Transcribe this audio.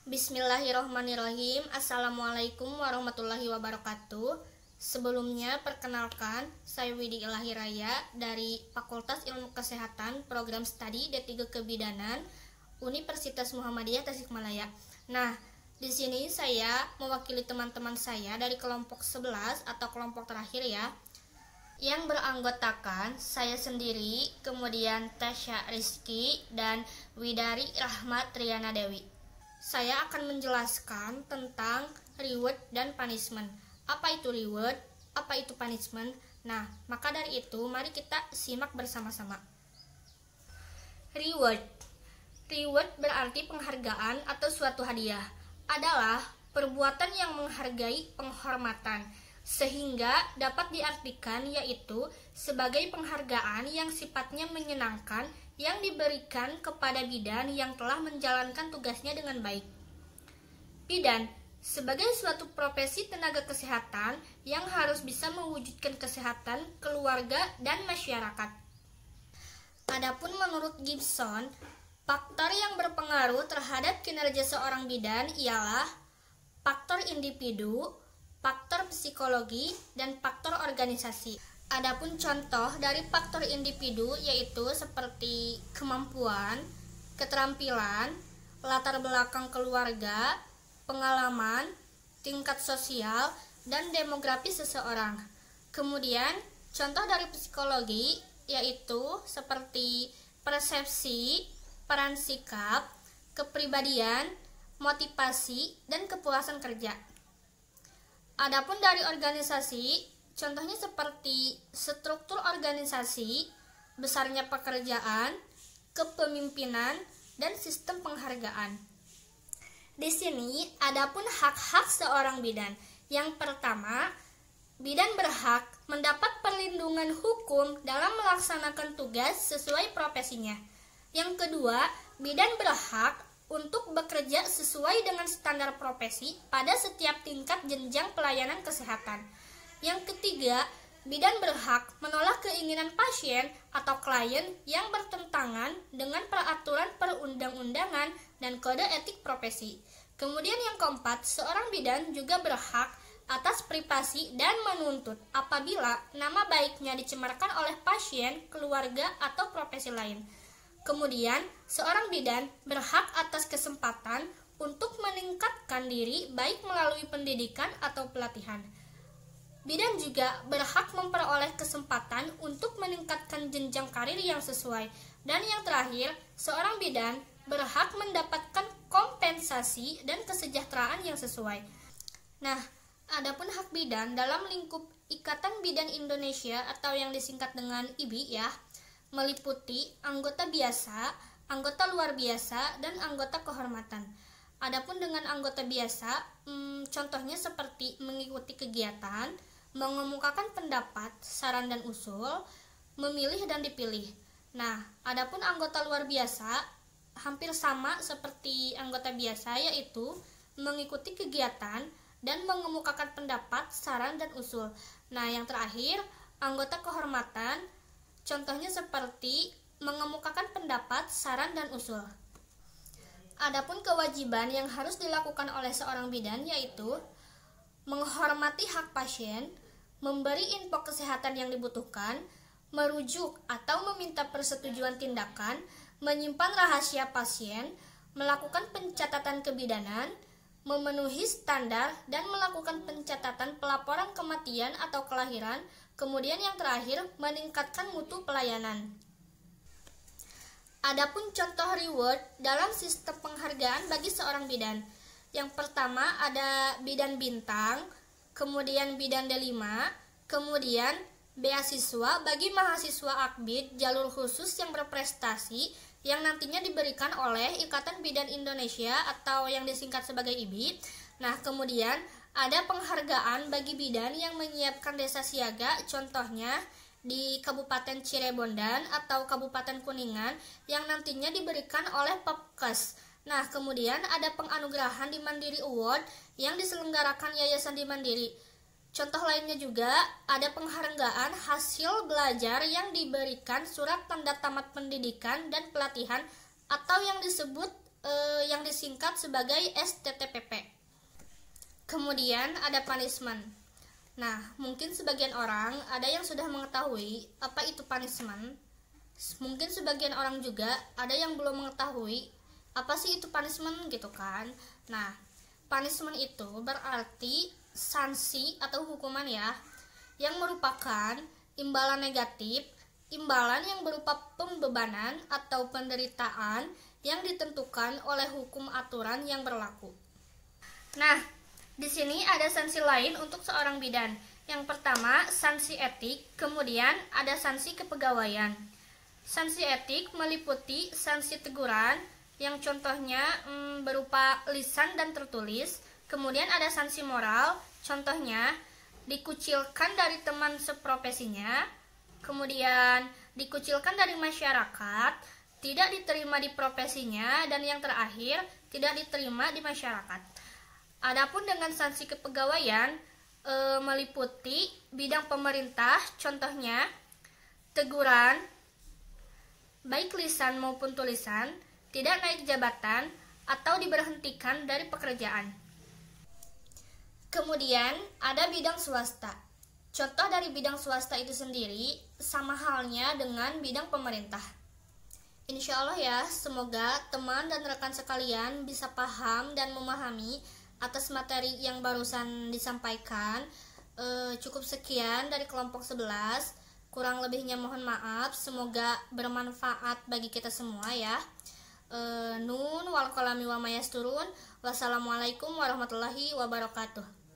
Bismillahirrohmanirrohim. Assalamualaikum warahmatullahi wabarakatuh. Sebelumnya perkenalkan, saya Widi Ilahi Raya dari Fakultas Ilmu Kesehatan Program Studi D3 Kebidanan Universitas Muhammadiyah Tasikmalaya. Nah, di sini saya mewakili teman-teman saya dari kelompok 11 atau kelompok terakhir ya, yang beranggotakan saya sendiri, kemudian Tasya Rizky dan Widari Rahmat Triana Dewi. Saya akan menjelaskan tentang reward dan punishment. Apa itu reward? Apa itu punishment? Nah, maka dari itu mari kita simak bersama-sama. Reward. Reward berarti penghargaan atau suatu hadiah. Adalah perbuatan yang menghargai penghormatan, sehingga dapat diartikan yaitu sebagai penghargaan yang sifatnya menyenangkan yang diberikan kepada bidan yang telah menjalankan tugasnya dengan baik. Bidan sebagai suatu profesi tenaga kesehatan yang harus bisa mewujudkan kesehatan keluarga dan masyarakat. Adapun menurut Gibson, faktor yang berpengaruh terhadap kinerja seorang bidan ialah faktor individu, faktor psikologi, dan faktor organisasi. Adapun contoh dari faktor individu yaitu seperti kemampuan, keterampilan, latar belakang keluarga, pengalaman, tingkat sosial, dan demografi seseorang. Kemudian contoh dari psikologi yaitu seperti persepsi, peran sikap, kepribadian, motivasi, dan kepuasan kerja. Adapun dari organisasi, contohnya seperti struktur organisasi, besarnya pekerjaan, kepemimpinan, dan sistem penghargaan. Di sini adapun hak-hak seorang bidan. Yang pertama, bidan berhak mendapat perlindungan hukum dalam melaksanakan tugas sesuai profesinya. Yang kedua, bidan berhak untuk bekerja sesuai dengan standar profesi pada setiap tingkat jenjang pelayanan kesehatan. Yang ketiga, bidan berhak menolak keinginan pasien atau klien yang bertentangan dengan peraturan perundang-undangan dan kode etik profesi. Kemudian yang keempat, seorang bidan juga berhak atas privasi dan menuntut apabila nama baiknya dicemarkan oleh pasien, keluarga, atau profesi lain. Kemudian, seorang bidan berhak atas kesempatan untuk meningkatkan diri baik melalui pendidikan atau pelatihan. Bidan juga berhak memperoleh kesempatan untuk meningkatkan jenjang karir yang sesuai. Dan yang terakhir, seorang bidan berhak mendapatkan kompensasi dan kesejahteraan yang sesuai. Nah, adapun hak bidan dalam lingkup Ikatan Bidan Indonesia atau yang disingkat dengan IBI ya, meliputi anggota biasa, anggota luar biasa, dan anggota kehormatan. Adapun dengan anggota biasa, contohnya seperti mengikuti kegiatan, mengemukakan pendapat, saran dan usul, memilih dan dipilih. Nah, adapun anggota luar biasa hampir sama seperti anggota biasa, yaitu mengikuti kegiatan dan mengemukakan pendapat, saran dan usul. Nah, yang terakhir, anggota kehormatan contohnya seperti mengemukakan pendapat, saran dan usul. Adapun kewajiban yang harus dilakukan oleh seorang bidan yaitu menghormati hak pasien, memberi info kesehatan yang dibutuhkan, merujuk atau meminta persetujuan tindakan, menyimpan rahasia pasien, melakukan pencatatan kebidanan, memenuhi standar, dan melakukan pencatatan pelaporan kematian atau kelahiran. Kemudian yang terakhir, meningkatkan mutu pelayanan. Adapun contoh reward dalam sistem penghargaan bagi seorang bidan. Yang pertama ada bidan bintang, kemudian bidan D5, kemudian beasiswa bagi mahasiswa akbid jalur khusus yang berprestasi yang nantinya diberikan oleh Ikatan Bidan Indonesia atau yang disingkat sebagai IBI. Nah, kemudian ada penghargaan bagi bidan yang menyiapkan desa siaga, contohnya di Kabupaten Cirebondan atau Kabupaten Kuningan yang nantinya diberikan oleh Pepkes. Nah, kemudian ada penganugerahan di Mandiri Award yang diselenggarakan Yayasan di Mandiri. Contoh lainnya juga ada penghargaan hasil belajar yang diberikan surat tanda tamat pendidikan dan pelatihan atau yang disebut yang disingkat sebagai STTPP. Kemudian ada punishment. Nah, mungkin sebagian orang ada yang sudah mengetahui apa itu punishment. Mungkin sebagian orang juga ada yang belum mengetahui apa sih itu punishment gitu kan. Nah, punishment itu berarti sanksi atau hukuman ya, yang merupakan imbalan negatif, imbalan yang berupa pembebanan atau penderitaan yang ditentukan oleh hukum aturan yang berlaku. Nah, di sini ada sanksi lain untuk seorang bidan. Yang pertama, sanksi etik, kemudian ada sanksi kepegawaian. Sanksi etik meliputi sanksi teguran yang contohnya berupa lisan dan tertulis. Kemudian ada sanksi moral, contohnya dikucilkan dari teman seprofesinya, kemudian dikucilkan dari masyarakat, tidak diterima di profesinya, dan yang terakhir tidak diterima di masyarakat. Adapun dengan sanksi kepegawaian meliputi bidang pemerintah, contohnya teguran baik lisan maupun tulisan, tidak naik jabatan, atau diberhentikan dari pekerjaan. Kemudian ada bidang swasta. Contoh dari bidang swasta itu sendiri sama halnya dengan bidang pemerintah. Insya Allah ya, semoga teman dan rekan sekalian bisa paham dan memahami atas materi yang barusan disampaikan. Cukup sekian dari kelompok 11. Kurang lebihnya mohon maaf, semoga bermanfaat bagi kita semua ya. Nun wal qalami wa mayasturun. Wassalamualaikum warahmatullahi wabarakatuh.